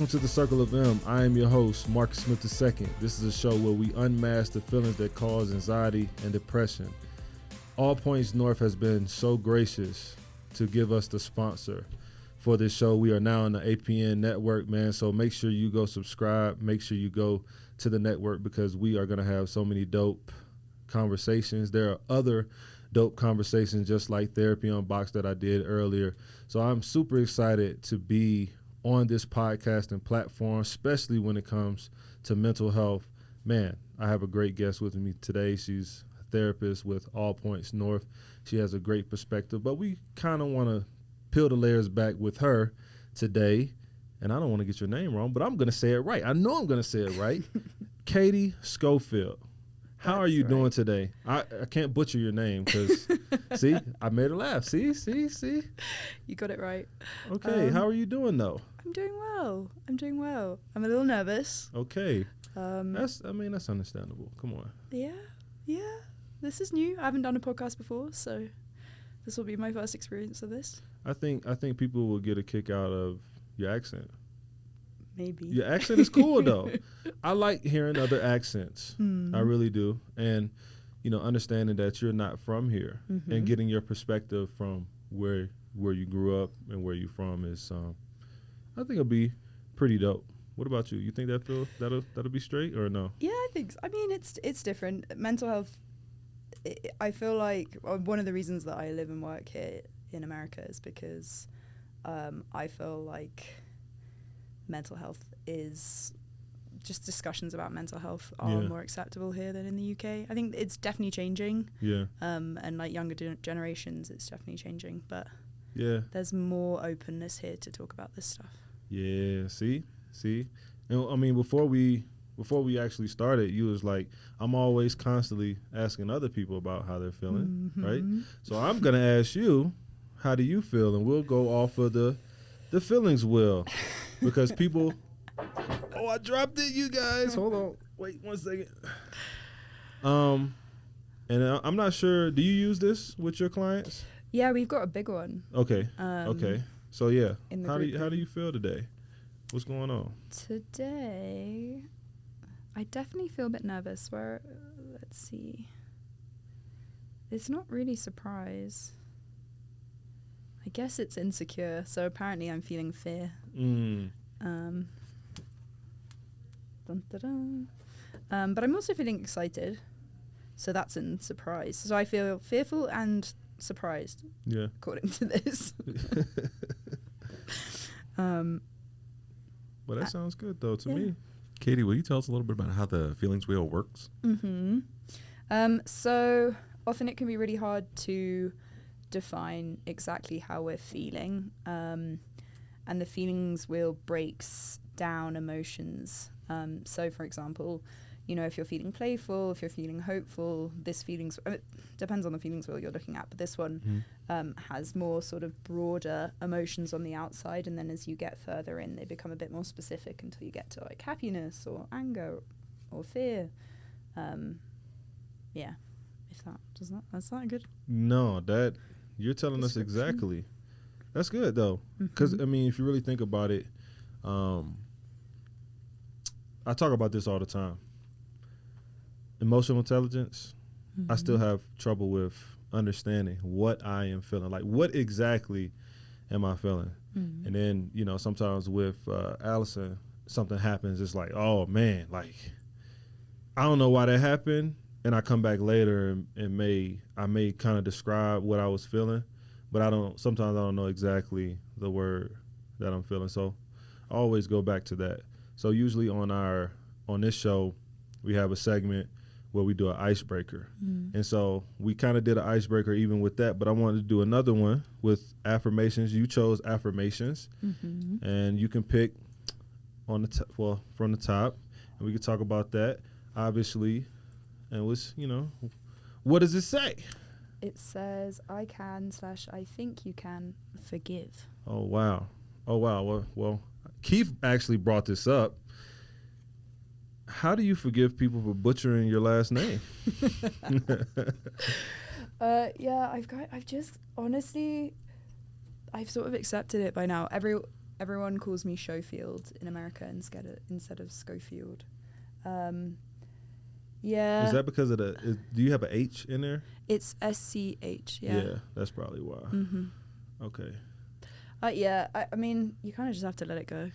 Welcome to the Circle of M. I am your host, Marcus Smith II. This is a show where we unmask the feelings that cause anxiety and depression. All Points North has been so gracious to give us the sponsor for this show. We are now on the APN network, man, so make sure you go subscribe. Make sure you go to the network because we are going to have so many dope conversations. There are other dope conversations just like Therapy Unboxed that I did earlier. So I'm super excited to be on this podcasting platform, especially when it comes to mental health. Man, I have a great guest with me today. She's a therapist with All Points North. She has a great perspective, but we kind of want to peel the layers back with her today. And I don't want to get your name wrong, but I'm going to say it right. I know I'm going to say it right. Katie Scoffield. How are you doing today? I can't butcher your name because, see, I made her laugh. See? You got it right. Okay, how are you doing, though? I'm doing well. I'm a little nervous. Okay. That's understandable. Come on. Yeah. This is new. I haven't done a podcast before, so this will be my first experience of this. I think people will get a kick out of your accent. Maybe. Your accent is cool, though. I like hearing other accents. I really do. And, understanding that you're not from here and getting your perspective from where you grew up and where you're from is, I think it'll be pretty dope. What about you? You think that'll be straight or no? Yeah, I think so. I mean, it's different. Mental health, I feel like one of the reasons that I live and work here in America is because I feel like mental health is just discussions about mental health are more acceptable here than in the UK. I think it's definitely changing. Yeah. And like younger generations, it's definitely changing. But yeah, there's more openness here to talk about this stuff. Yeah. See. And I mean, before we actually started, you was like, I'm always constantly asking other people about how they're feeling, right? So I'm gonna ask you, how do you feel? And we'll go off of the feelings wheel. Because people, I dropped it, you guys. Hold on. Wait 1 second. And I'm not sure, do you use this with your clients? Yeah, we've got a big one. Okay. So, yeah. How do you feel today? What's going on? Today, I definitely feel a bit nervous. Let's see. It's not really surprise. I guess it's insecure, so apparently I'm feeling fear. But I'm also feeling excited, so that's in surprise. So I feel fearful and surprised, according to this. Well, that sounds good, though, to me. Katie, will you tell us a little bit about how the feelings wheel works? So often it can be really hard to define exactly how we're feeling, and the feelings wheel breaks down emotions. So for example, if you're feeling playful, if you're feeling hopeful, it depends on the feelings wheel you're looking at, but this one has more sort of broader emotions on the outside, and then as you get further in, they become a bit more specific until you get to like happiness or anger or fear. That's not good. No, that you're telling us exactly. That's good, though. Because, I mean, if you really think about it, I talk about this all the time. Emotional intelligence, I still have trouble with understanding what I am feeling. Like, what exactly am I feeling? And then, sometimes with Allison, something happens. It's like, oh, man, like, I don't know why that happened. And I come back later and I may kind of describe what I was feeling, but sometimes I don't know exactly the word that I'm feeling. So I always go back to that. So usually on this show, we have a segment where we do an icebreaker. And so we kind of did an icebreaker even with that, but I wanted to do another one with affirmations. You chose affirmations, and you can pick from the top, and we can talk about that, obviously. And what does it say? It says, I can / I think you can forgive. Oh, wow. Well, Keith actually brought this up. How do you forgive people for butchering your last name? I've just honestly, I've sort of accepted it by now. everyone calls me Schofield in America instead of Schofield. Yeah. Is that because of do you have an H in there? It's SCH, yeah. That's probably why. Mm-hmm. Okay. Yeah, I mean, you kind of just have to let it go.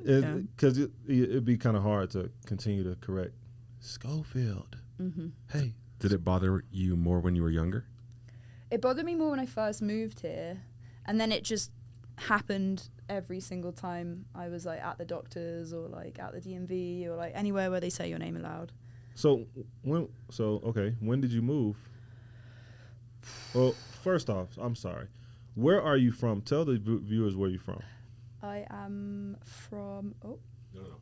Because it'd be kind of hard to continue to correct Schofield. Mm-hmm. Hey. Did it bother you more when you were younger? It bothered me more when I first moved here, and then it just happened every single time I was like at the doctor's or like at the DMV or like anywhere where they say your name aloud. So when did you move? Well, first off, I'm sorry. Where are you from? Tell the viewers where you're from. I am from. Oh. No.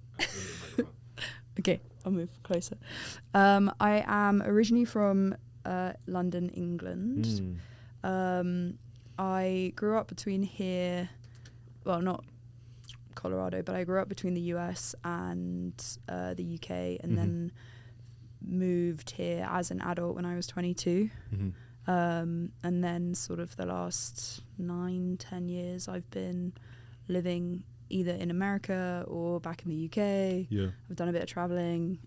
Okay, I'll move closer. I am originally from London, England. I grew up between here, well, not Colorado, but I grew up between the US and the UK, and then moved here as an adult when I was 22. And then sort of the last 9-10 years I've been living either in America or back in the UK. Yeah. I've done a bit of traveling.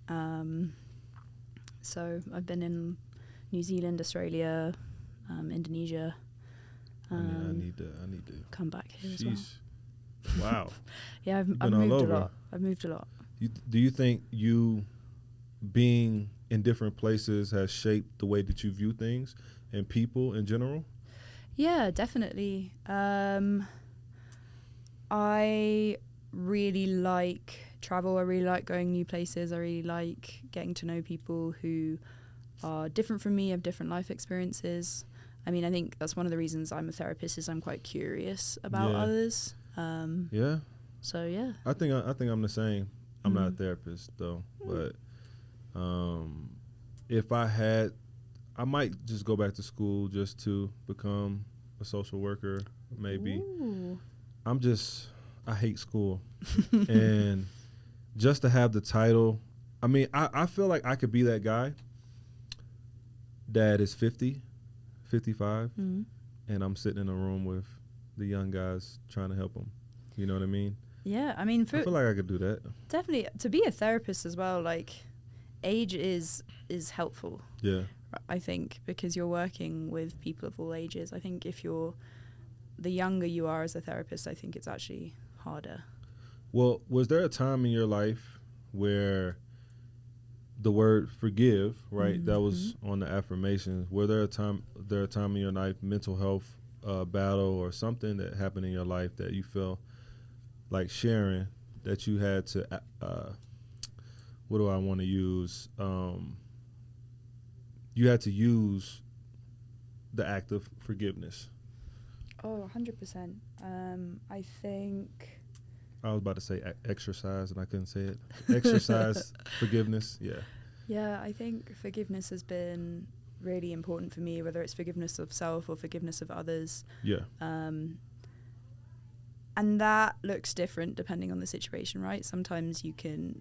So I've been in New Zealand, Australia, Indonesia. I need to come back here as well. Wow. Yeah, I've moved a lot. I've moved a lot. Do you think you being in different places has shaped the way that you view things and people in general? Yeah, definitely. I really like travel. I really like going new places. I really like getting to know people who are different from me, have different life experiences. I mean, I think that's one of the reasons I'm a therapist is I'm quite curious about others. Yeah. So yeah. I think I'm the same. I'm not a therapist though, but if I might just go back to school just to become a social worker, maybe. Ooh. I hate school. And just to have the title, I mean, I feel like I could be that guy that is 50, 55, and I'm sitting in a room with the young guys trying to help them. You know what I mean? Yeah, I mean, I feel like I could do that. Definitely. To be a therapist as well, like, age is helpful. Yeah. I think, because you're working with people of all ages. I think the younger you are as a therapist, I think it's actually harder. Well, was there a time in your life where the word forgive, right, that was on the affirmations, were there a time in your life, mental health battle or something that happened in your life that you feel like sharing, that you had to, what do I want to use? You had to use the act of forgiveness. Oh, 100%. I think... I was about to say exercise, and I couldn't say it. Exercise, forgiveness, yeah. Yeah, I think forgiveness has been really important for me, whether it's forgiveness of self or forgiveness of others. Yeah. And that looks different depending on the situation, right? Sometimes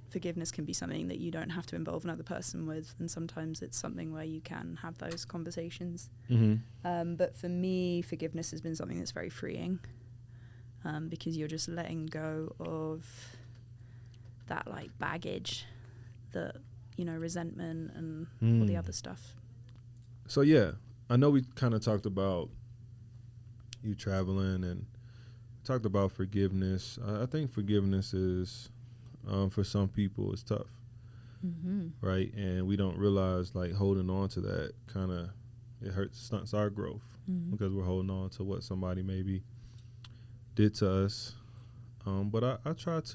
forgiveness can be something that you don't have to involve another person with, and sometimes it's something where you can have those conversations. But for me, forgiveness has been something that's very freeing, because you're just letting go of that like baggage, the resentment and all the other stuff. So yeah, I know we kind of talked about you traveling and talked about forgiveness. I think forgiveness is, for some people, it's tough, right? And we don't realize like holding on to that kind of stunts our growth because we're holding on to what somebody maybe did to us. But I try not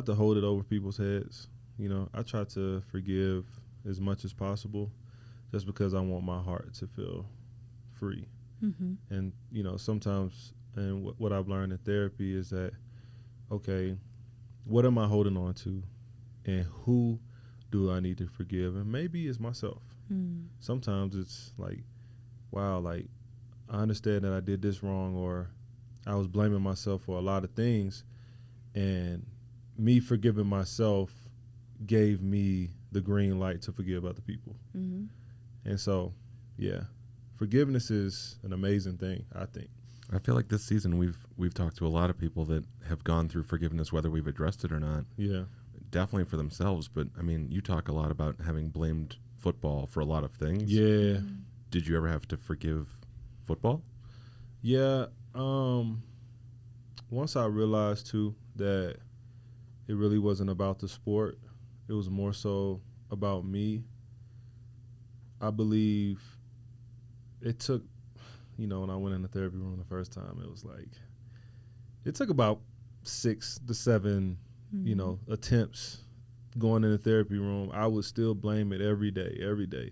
to hold it over people's heads. I try to forgive as much as possible, just because I want my heart to feel free. And sometimes, and what I've learned in therapy is that, okay, what am I holding on to, and who do I need to forgive? And maybe it's myself. Sometimes it's like, wow, like I understand that I did this wrong, or I was blaming myself for a lot of things, and me forgiving myself gave me the green light to forgive other people. And so, yeah, forgiveness is an amazing thing, I think. I feel like this season we've talked to a lot of people that have gone through forgiveness, whether we've addressed it or not. Yeah. Definitely for themselves, but I mean, you talk a lot about having blamed football for a lot of things. Yeah. Did you ever have to forgive football? Yeah. Once I realized too that it really wasn't about the sport, it was more so about me. I believe it took, when I went in the therapy room the first time, it was like, it took about 6 to 7, attempts going in the therapy room. I would still blame it every day.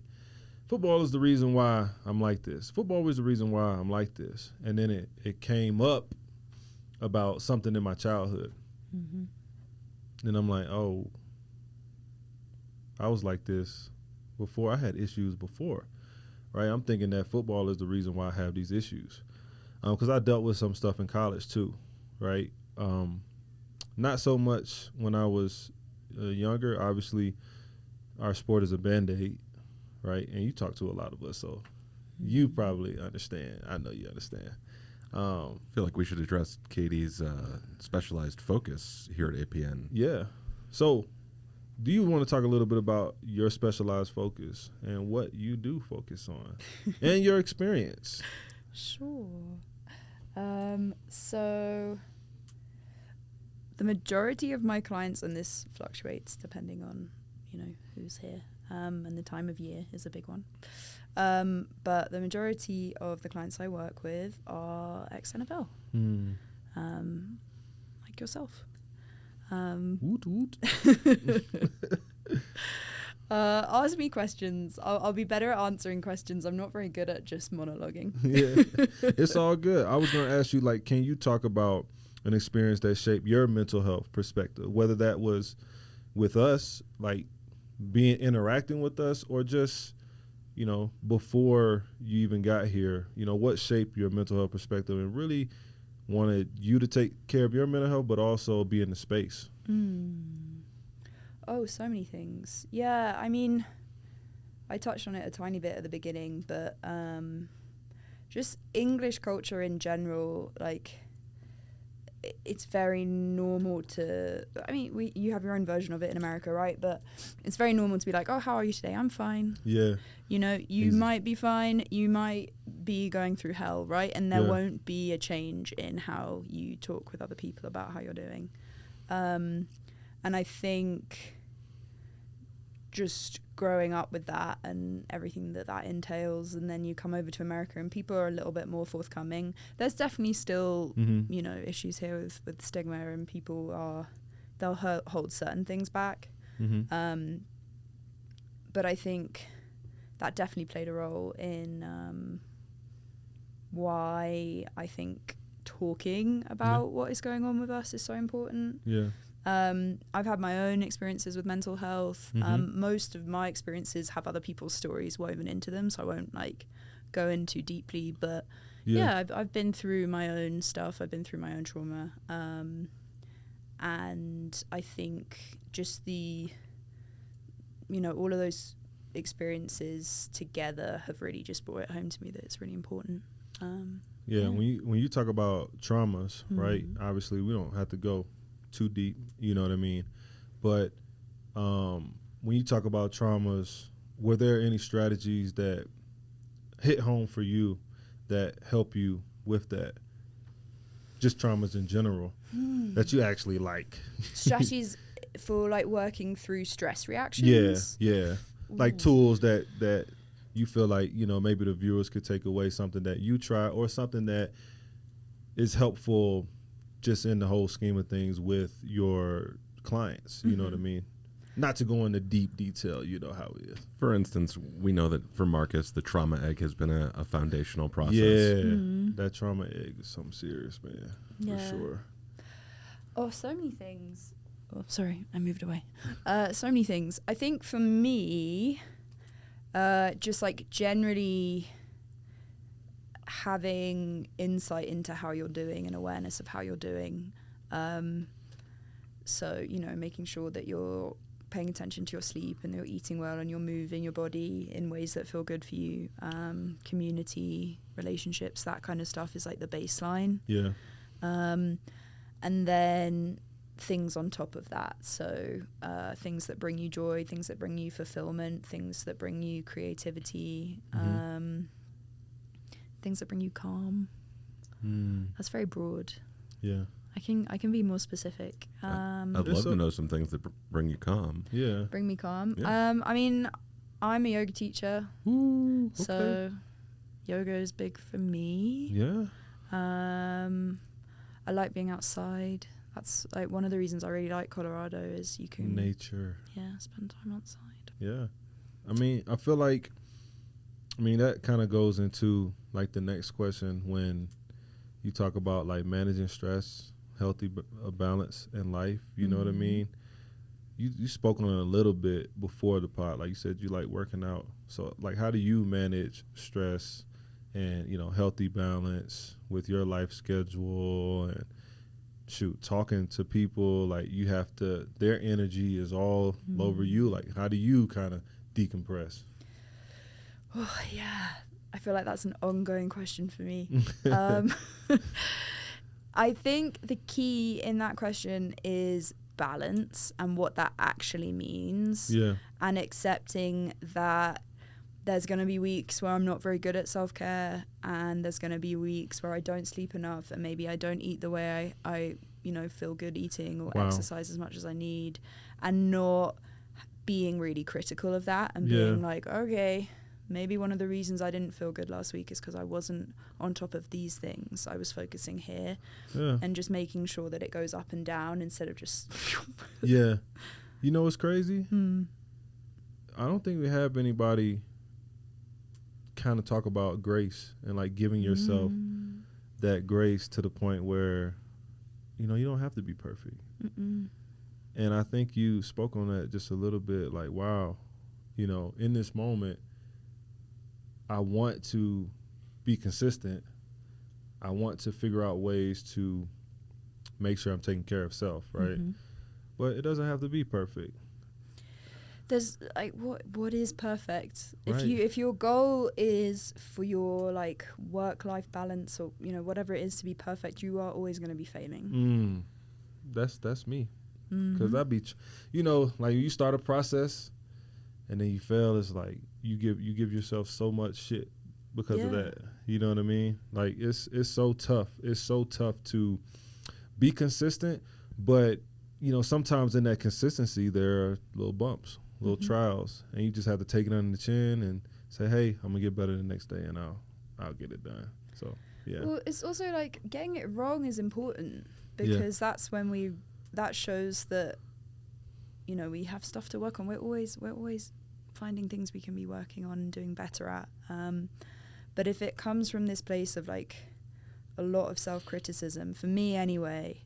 Football is the reason why I'm like this. Football was the reason why I'm like this. And then it came up about something in my childhood. Mm-hmm. And I'm like, oh, I was like this before. I had issues before, right? I'm thinking that football is the reason why I have these issues. Because I dealt with some stuff in college too, right? Not so much when I was younger. Obviously, our sport is a Band-Aid, right? And you talk to a lot of us, so you probably understand. I know you understand. I feel like we should address Katie's specialized focus here at APN. Yeah. So do you want to talk a little bit about your specialized focus and what you do focus on and your experience? Sure. So the majority of my clients, and this fluctuates depending on, who's here, and the time of year is a big one. But the majority of the clients I work with are ex-NFL, like yourself. Woot woot. Ask me questions. I'll be better at answering questions. I'm not very good at just monologuing. Yeah, it's all good. I was going to ask you, can you talk about an experience that shaped your mental health perspective, whether that was with us, interacting with us, or just, before you even got here, what shaped your mental health perspective and really wanted you to take care of your mental health, but also be in the space? Oh, so many things. Yeah, I mean, I touched on it a tiny bit at the beginning, but just English culture in general, it's very normal to, you have your own version of it in America, right? But it's very normal to be like, oh, how are you today? I'm fine. Yeah. You Easy. might be fine. You might be going through hell, right? And there won't be a change in how you talk with other people about how you're doing. And I think just growing up with that and everything that entails, and then you come over to America and people are a little bit more forthcoming. There's definitely still, issues here with stigma, and they'll hold certain things back. But I think that definitely played a role in why I think talking about what is going on with us is so important. Yeah. I've had my own experiences with mental health. Most of my experiences have other people's stories woven into them, so I won't go in too deeply. But I've been through my own stuff. I've been through my own trauma, and I think just all of those experiences together have really just brought it home to me that it's really important. When you talk about traumas, right? Obviously, we don't have to go too deep, you know what I mean? But when you talk about traumas, were there any strategies that hit home for you that help you with that? Just traumas in general that you actually like. Strategies for working through stress reactions? Yeah. Like tools that you feel like, maybe the viewers could take away, something that you try or something that is helpful just in the whole scheme of things with your clients, you know what I mean? Not to go into deep detail, you know how it is. For instance, we know that for Marcus, the trauma egg has been a foundational process. Yeah, that trauma egg is something serious, man, for sure. Oh, so many things. Oh, sorry, I moved away. So many things. I think for me, just generally having insight into how you're doing and awareness of how you're doing. So, making sure that you're paying attention to your sleep and you're eating well and you're moving your body in ways that feel good for you. Community, relationships, that kind of stuff is like the baseline. Yeah. And then things on top of that. So things that bring you joy, things that bring you fulfillment, things that bring you creativity, things that bring you calm. That's very broad. Yeah. I can be more specific. I'd love to know some things that bring you calm. Yeah. Bring me calm. Yeah. I mean, I'm a yoga teacher. Ooh, okay. So yoga is big for me. Yeah. I like being outside. That's like one of the reasons I really like Colorado is you can Nature. spend time outside. Yeah. I mean, I feel like, that kind of goes into like the next question when you talk about like managing stress, healthy balance in life. You know what I mean? You spoke on it a little bit before the pod. Like you said, you like working out. So like, how do you manage stress and, healthy balance with your life schedule and talking to people, like you have to, their energy is all over you. Like, how do you kind of decompress? Oh, yeah. I feel like that's an ongoing question for me. I think the key in that question is balance and what that actually means. Yeah. And accepting that there's going to be weeks where I'm not very good at self-care, and there's going to be weeks where I don't sleep enough and maybe I don't eat the way I feel good eating or exercise as much as I need, and not being really critical of that and being like, okay, maybe one of the reasons I didn't feel good last week is because I wasn't on top of these things. I was focusing here and just making sure that it goes up and down instead of just... Yeah. You know what's crazy? I don't think we have anybody kind of talk about grace and like giving yourself that grace to the point where, you don't have to be perfect. And I think you spoke on that just a little bit, like, wow, in this moment, I want to be consistent. I want to figure out ways to make sure I'm taking care of self, right? But it doesn't have to be perfect. There's like, what is perfect? Right. If your goal is for your like work-life balance or whatever it is to be perfect, you are always going to be failing. That's me. Because that'd be, like you start a process and then you fail. It's like you give yourself so much shit because of that. You know what I mean? Like it's so tough. It's so tough to be consistent, but sometimes in that consistency there are little bumps, little trials, and you just have to take it under the chin and say, hey, I'm gonna get better the next day, and I'll get it done. So yeah. Well, it's also like getting it wrong is important because that's when that shows that we have stuff to work on. We're always finding things we can be working on and doing better at. But if it comes from this place of like a lot of self-criticism, for me anyway,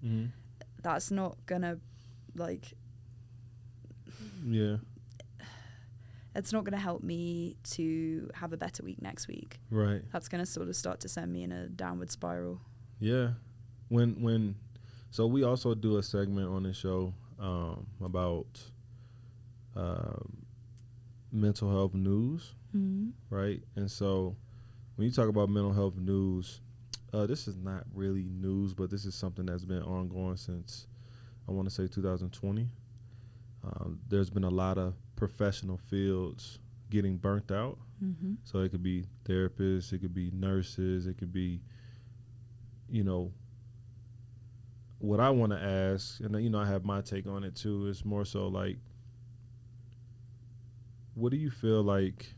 that's not gonna it's not gonna help me to have a better week next week. Right. That's gonna sort of start to send me in a downward spiral. Yeah. So we also do a segment on the show about mental health news, right? And so when you talk about mental health news, this is not really news, but this is something that's been ongoing since, I want to say, 2020. There's been a lot of professional fields getting burnt out. So it could be therapists, it could be nurses, it could be, what I want to ask, and I have my take on it too, is more so like, what do you feel like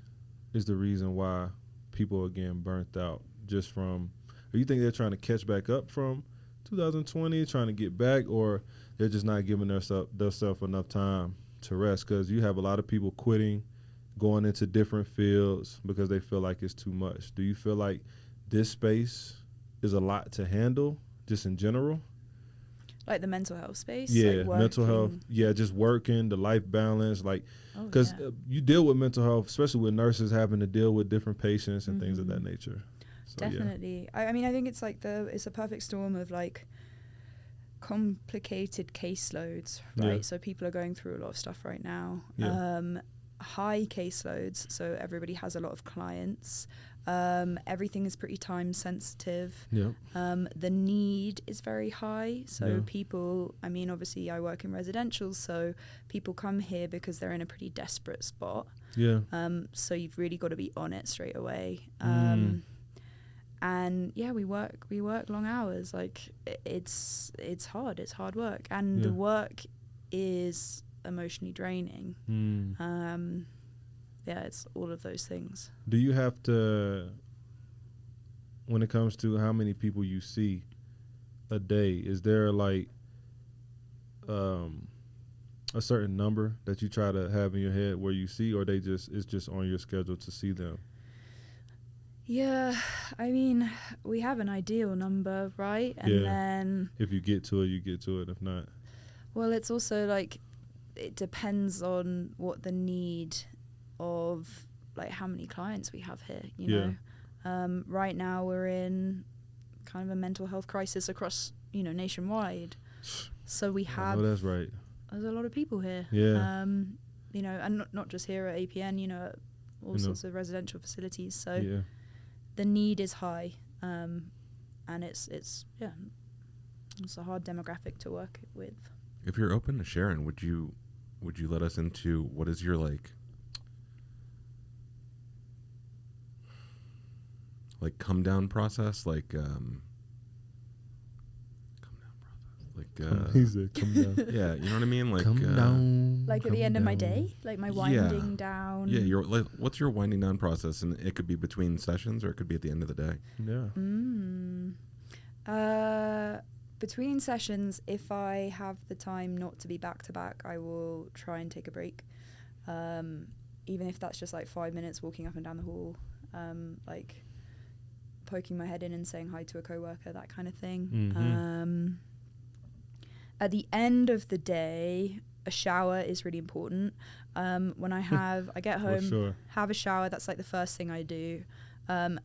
is the reason why people are getting burnt out? Just from, or you think they're trying to catch back up from 2020, trying to get back, or they're just not giving themselves enough time to rest? Because you have a lot of people quitting, going into different fields because they feel like it's too much. Do you feel like this space is a lot to handle, just in general? Like the mental health space? Yeah, like mental health. Yeah, just working, the life balance. Like, because you deal with mental health, especially with nurses having to deal with different patients and things of that nature. So, definitely. I mean, I think it's like it's a perfect storm of like complicated caseloads, right? Yeah. So people are going through a lot of stuff right now. Yeah. High caseloads, so everybody has a lot of clients. Everything is pretty time sensitive. Yeah. The need is very high. So Yeah. people, I mean, obviously I work in residential, so people come here because they're in a pretty desperate spot. Yeah. So you've really got to be on it straight away. Mm. And yeah, we work long hours. Like it's hard. It's hard work, and Yeah. the work is emotionally draining. Yeah, it's all of those things. Do you have to, when it comes to how many people you see a day, is there like a certain number that you try to have in your head where you see, or it's just on your schedule to see them? Yeah, I mean, we have an ideal number, right? And Yeah. then, If you get to it, you get to it. If not, well, it's also like, it depends on what the need of, like, how many clients we have here, you Yeah. know? Right now we're in kind of a mental health crisis across, nationwide. So we I have, know that's right. there's a lot of people here. Yeah. And not just here at APN, at all sorts of residential facilities. So Yeah. the need is high, and it's a hard demographic to work with. If you're open to sharing, would you let us into what is your like come down process, He said, "Come down." yeah, you know what I mean, like Come down. Like at the end of my day, like my winding down. Yeah, what's your winding down process? And it could be between sessions, or it could be at the end of the day. Yeah. Between sessions, if I have the time not to be back to back, I will try and take a break. Even if that's just like 5 minutes walking up and down the hall, like poking my head in and saying hi to a coworker, that kind of thing. Mm-hmm. At the end of the day, a shower is really important. When I get home, sure. have a shower, that's like the first thing I do. And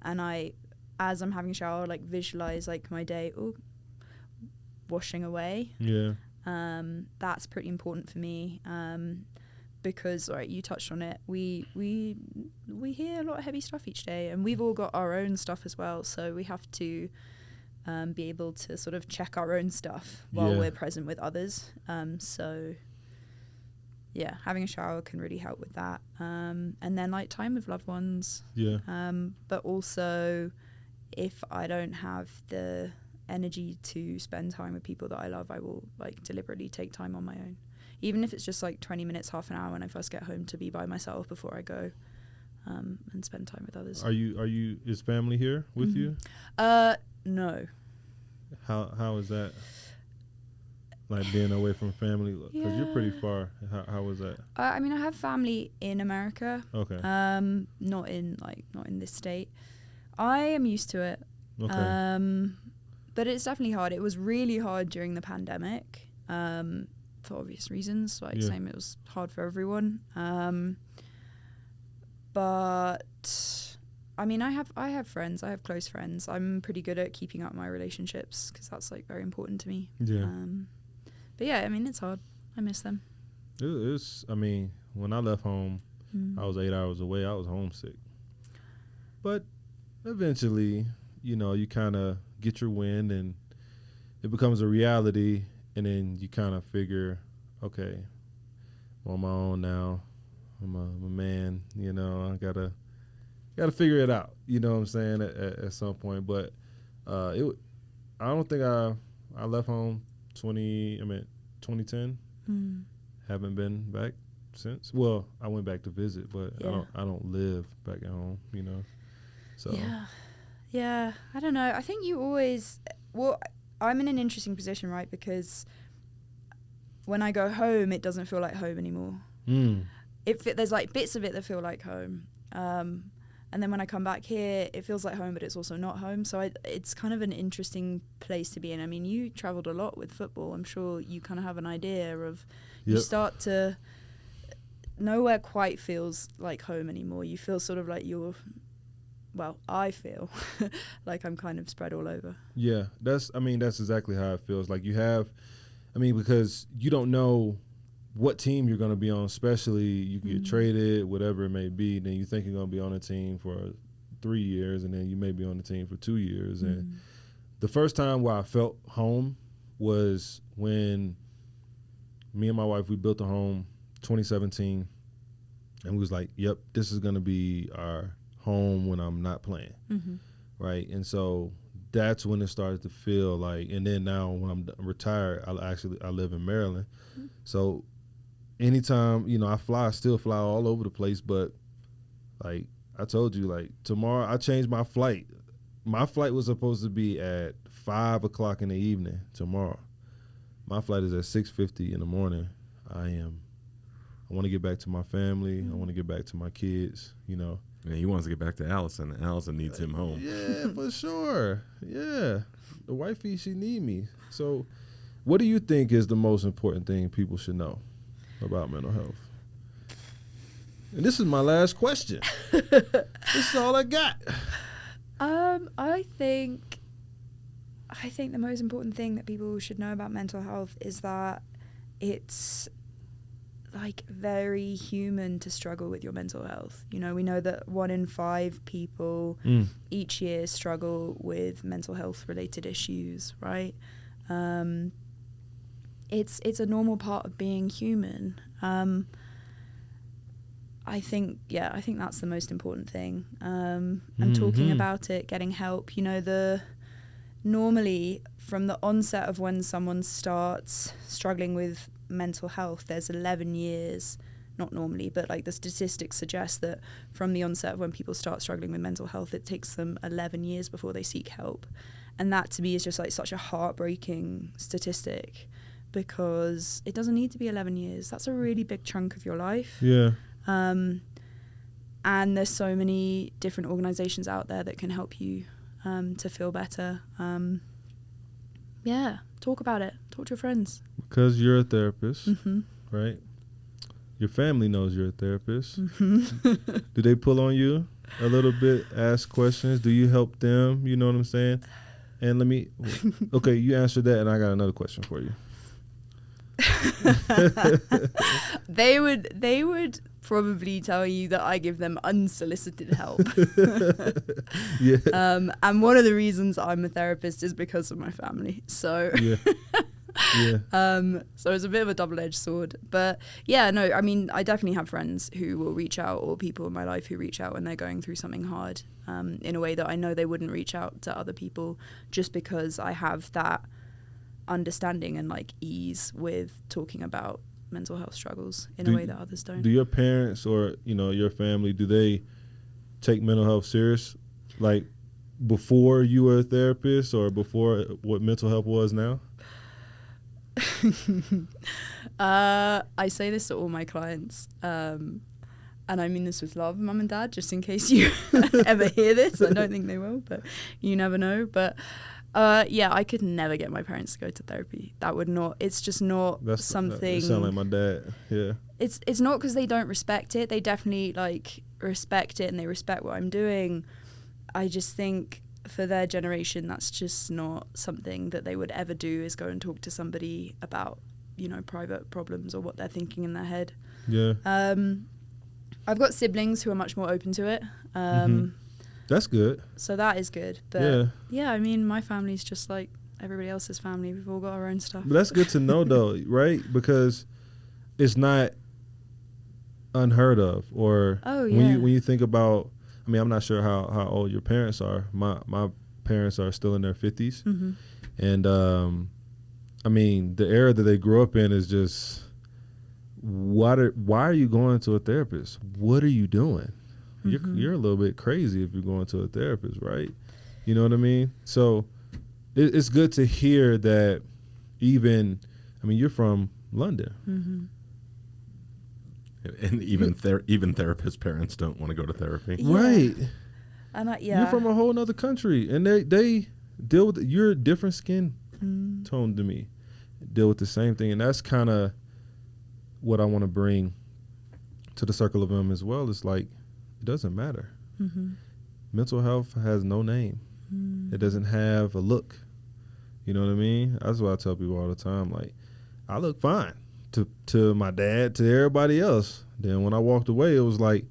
as I'm having a shower, like visualize like my day washing away. Yeah. That's pretty important for me. Because, all right, you touched on it. We hear a lot of heavy stuff each day, and we've all got our own stuff as well. So we have to be able to sort of check our own stuff while we're present with others. So yeah, having a shower can really help with that. And then like time with loved ones. Yeah. But also, if I don't have the energy to spend time with people that I love, I will like deliberately take time on my own. Even if it's just like 20 minutes, half an hour when I first get home, to be by myself before I go and spend time with others. Is family here with you? No. How is that? Like being away from family? Because you're pretty far. How was that? I mean, I have family in America. Okay. Not in this state. I am used to it. Okay. But it's definitely hard. It was really hard during the pandemic. For obvious reasons, like same, it was hard for everyone. But I mean, I have friends. I have close friends. I'm pretty good at keeping up my relationships because that's like very important to me. Yeah. But yeah, I mean, it's hard. I miss them. I mean, when I left home, I was 8 hours away. I was homesick. But eventually, you kind of get your wind and it becomes a reality. And then you kind of figure, okay, I'm on my own now. I'm a man, I gotta figure it out. You know what I'm saying? At some point, but I don't think I left home 2010. Haven't been back since. Well, I went back to visit, but I don't live back at home. So yeah. I don't know. I think you always I'm in an interesting position, right? Because when I go home, it doesn't feel like home anymore. There's like bits of it that feel like home. And then when I come back here, it feels like home, but it's also not home. So it's kind of an interesting place to be in. I mean, you traveled a lot with football. I'm sure you kind of have an idea of, you start to, nowhere quite feels like home anymore. You feel sort of like you're well, I feel like I'm kind of spread all over. Yeah, that's exactly how it feels. Like you have, because you don't know what team you're going to be on, especially you get traded, whatever it may be. Then you think you're going to be on a team for 3 years, and then you may be on the team for 2 years. And the first time where I felt home was when me and my wife, we built a home 2017, and we was like, yep, this is going to be our home when I'm not playing, right? And so that's when it started to feel like, and then now when I'm retired, I live in Maryland. So anytime, I still fly all over the place, but like I told you, like tomorrow I changed my flight. My flight was supposed to be at 5 o'clock in the evening tomorrow. My flight is at 6:50 in the morning. I want to get back to my family. I want to get back to my kids, Yeah, he wants to get back to Allison. Allison needs him home. Yeah, for sure. Yeah. The wifey, she need me. So what do you think is the most important thing people should know about mental health? And this is my last question. This is all I got. I think the most important thing that people should know about mental health is that it's like very human to struggle with your mental health. We know that 1 in 5 people each year struggle with mental health related issues, right? It's a normal part of being human. I think that's the most important thing. And talking about it, getting help. Normally from the onset of when someone starts struggling with mental health, there's 11 years, not normally, but like the statistics suggest that from the onset of when people start struggling with mental health, it takes them 11 years before they seek help. And that to me is just like such a heartbreaking statistic, because it doesn't need to be 11 years. That's a really big chunk of your life. Yeah. And there's so many different organizations out there that can help you to feel better. Talk about it. Talk to your friends. Because you're a therapist, right? Your family knows you're a therapist. Do they pull on you a little bit, ask questions? Do you help them? You know what I'm saying? And okay, you answered that, and I got another question for you. They would probably tell you that I give them unsolicited help. Yeah. And one of the reasons I'm a therapist is because of my family. So yeah. So it's a bit of a double-edged sword. But yeah, no, I definitely have friends who will reach out, or people in my life who reach out when they're going through something hard, in a way that I know they wouldn't reach out to other people, just because I have that understanding and like ease with talking about mental health struggles in a way that others don't. Do your parents or your family, do they take mental health serious, like before you were a therapist or before what mental health was now? I say this to all my clients, and I mean this with love, Mum and Dad, just in case you ever hear this. I don't think they will, but you never know. But I could never get my parents to go to therapy. That would not. It's just not something. You sound like my dad. Yeah. It's not because they don't respect it. They definitely like respect it and they respect what I'm doing. I just think for their generation, that's just not something that they would ever do, is go and talk to somebody about private problems or what they're thinking in their head. Yeah. I've got siblings who are much more open to it. That's good. So that is good. But yeah, my family's just like everybody else's family. We've all got our own stuff. But that's good to know though, right? Because it's not unheard of. Or when you think about, I'm not sure how old your parents are. My parents are still in their 50s. And the era that they grew up in is just, why are you going to a therapist? What are you doing? You're a little bit crazy if you're going to a therapist, right? You know what I mean? So it's good to hear that even, you're from London. And even therapist parents don't want to go to therapy. Yeah. Right. And you're from a whole other country, and they deal with you're a different skin tone to me. Deal with the same thing, and that's kind of what I want to bring to the circle of them as well. It's like, it doesn't matter. mental health has no name. It doesn't have a look. You know what I mean? That's what I tell people all the time. Like, I look fine to my dad, to everybody else. Then when I walked away, it was like,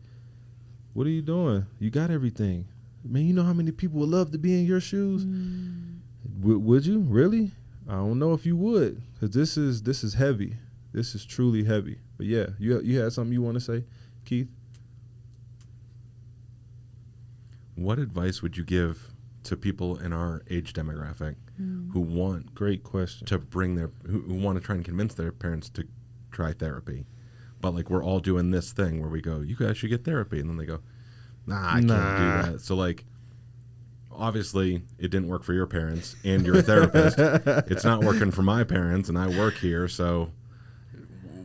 what are you doing? You got everything. Man, you know how many people would love to be in your shoes? Would you? Really? I don't know if you would, because this is heavy. This is truly heavy. But yeah, you had something you want to say, Keith? What advice would you give to people in our age demographic who want Great question. to bring who want to try and convince their parents to try therapy, but like we're all doing this thing where we go, you guys should get therapy, and then they go, nah, I can't do that. So like, obviously it didn't work for your parents, and you're a therapist. It's not working for my parents, and I work here. So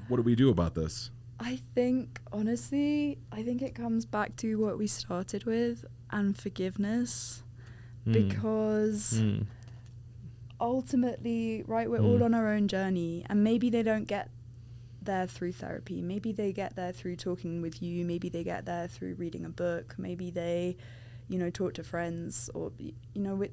what do we do about this? I think, honestly, it comes back to what we started with, and forgiveness. Because ultimately, right, we're all on our own journey, and maybe they don't get there through therapy. Maybe they get there through talking with you. Maybe they get there through reading a book. Maybe they, talk to friends, or,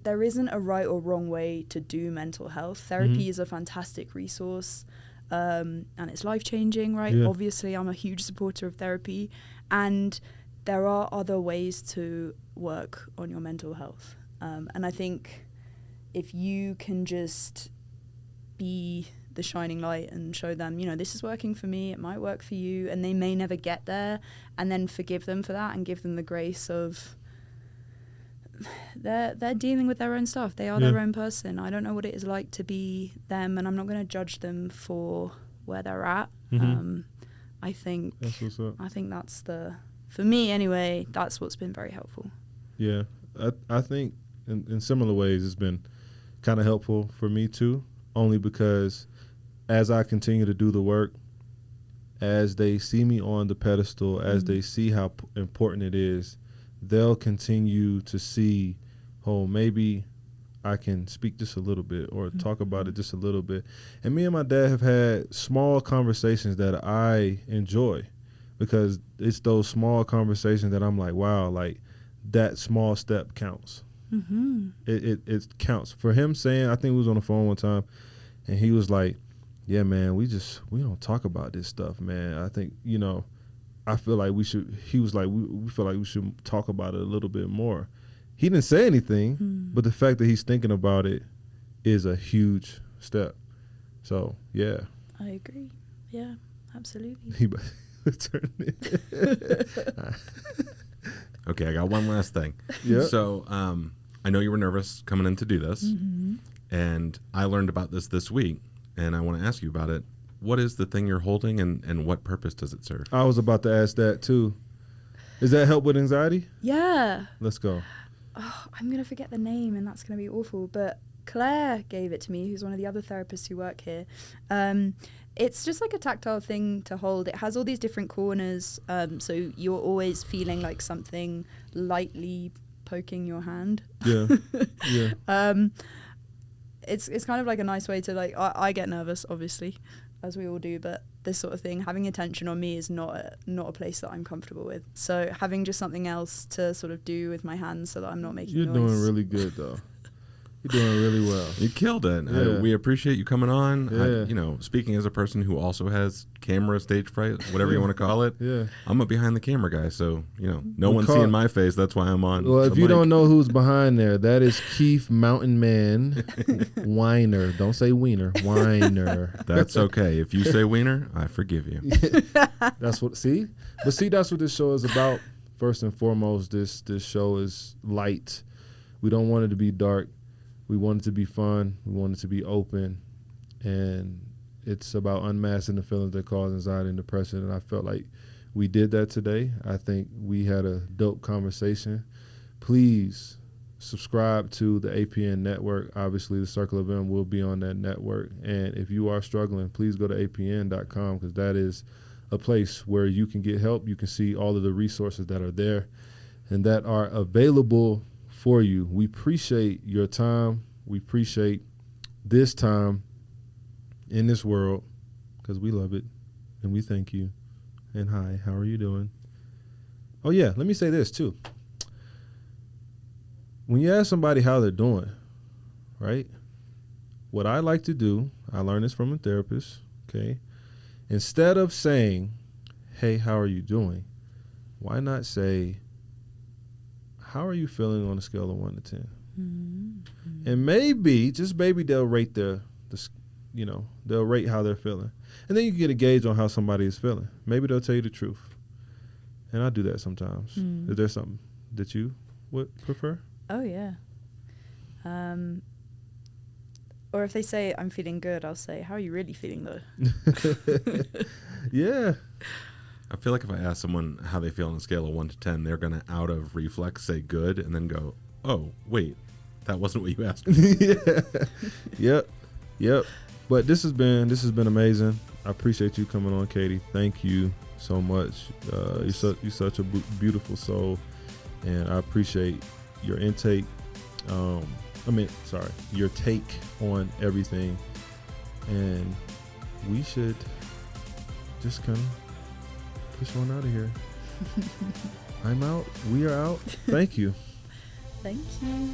there isn't a right or wrong way to do mental health. Therapy is a fantastic resource, and it's life-changing, right? Yeah. Obviously, I'm a huge supporter of therapy, and there are other ways to work on your mental health. And I think if you can just be the shining light and show them, this is working for me, it might work for you, and they may never get there, and then forgive them for that and give them the grace of they're dealing with their own stuff. They are their own person. I don't know what it is like to be them, and I'm not going to judge them for where they're at. I think That's what's up. I think that's for me anyway, that's what's been very helpful. Yeah, I think in similar ways it's been kind of helpful for me too, only because as I continue to do the work, as they see me on the pedestal, as they see how important it is, they'll continue to see, oh, maybe I can speak just a little bit or talk about it just a little bit. And me and my dad have had small conversations that I enjoy, because it's those small conversations that I'm like, wow, like that small step counts. It counts. For him saying, I think we was on the phone one time, and he was like, yeah, man, we don't talk about this stuff, man. I think, I feel like we should, he was like, we feel like we should talk about it a little bit more. He didn't say anything, but the fact that he's thinking about it is a huge step. So, yeah. I agree. Yeah, absolutely. He turned it. Okay, I got one last thing. Yeah. So I know you were nervous coming in to do this, and I learned about this week, and I want to ask you about it. What is the thing you're holding, and what purpose does it serve? I was about to ask that too. Does that help with anxiety? Yeah. Let's go. Oh, I'm going to forget the name, and that's going to be awful, but Claire gave it to me, who's one of the other therapists who work here. It's just like a tactile thing to hold. It has all these different corners, so you're always feeling like something lightly poking your hand. Yeah. Yeah. It's kind of like a nice way to, like, I get nervous, obviously, as we all do, but this sort of thing, having attention on me is not a place that I'm comfortable with. So having just something else to sort of do with my hands so that I'm not making You're noise. doing really good, though. You're doing really well. You killed it. Yeah. We appreciate you coming on. Yeah. Speaking as a person who also has camera stage fright, whatever you want to call it. Yeah. I'm a behind the camera guy, so no one's seeing my face. That's why I'm on. Well, if the you mic. don't know who's behind there, that is Keith Mountain Man Weiner. Don't say Wiener. Weiner. That's okay. If you say wiener, I forgive you. That's what. See, that's what this show is about. First and foremost, this show is light. We don't want it to be dark. We want it to be fun. We want it to be open, and it's about unmasking the feelings that cause anxiety and depression. And I felt like we did that today. I think we had a dope conversation. Please subscribe to the APN network. Obviously, the Circle of M will be on that network. And if you are struggling, please go to apn.com, because that is a place where you can get help. You can see all of the resources that are there and that are available for you. We appreciate your time. We appreciate this time in this world, because we love it, and we thank you. And hi, how are you doing? Oh yeah, let me say this too. when you ask somebody how they're doing, right? What I like to do, I learned this from a therapist, okay? Instead of saying, hey, how are you doing? Why not say, how are you feeling on a scale of 1 to 10? Mm-hmm. And maybe, just maybe, they'll rate they'll rate how they're feeling. And then you can get a gauge on how somebody is feeling. Maybe they'll tell you the truth. And I do that sometimes. Is there something that you would prefer? Oh, yeah. Or if they say, I'm feeling good, I'll say, how are you really feeling, though? Yeah. I feel like if I ask someone how they feel on a scale of 1 to 10, they're going to, out of reflex, say good, and then go, oh, wait, that wasn't what you asked me. Yeah. Yep. But this has been amazing. I appreciate you coming on, Katie. Thank you so much. You're such a beautiful soul, and I appreciate your intake. Your take on everything, and we should just kind of push on out of here. I'm out. We are out. Thank you. Thank you.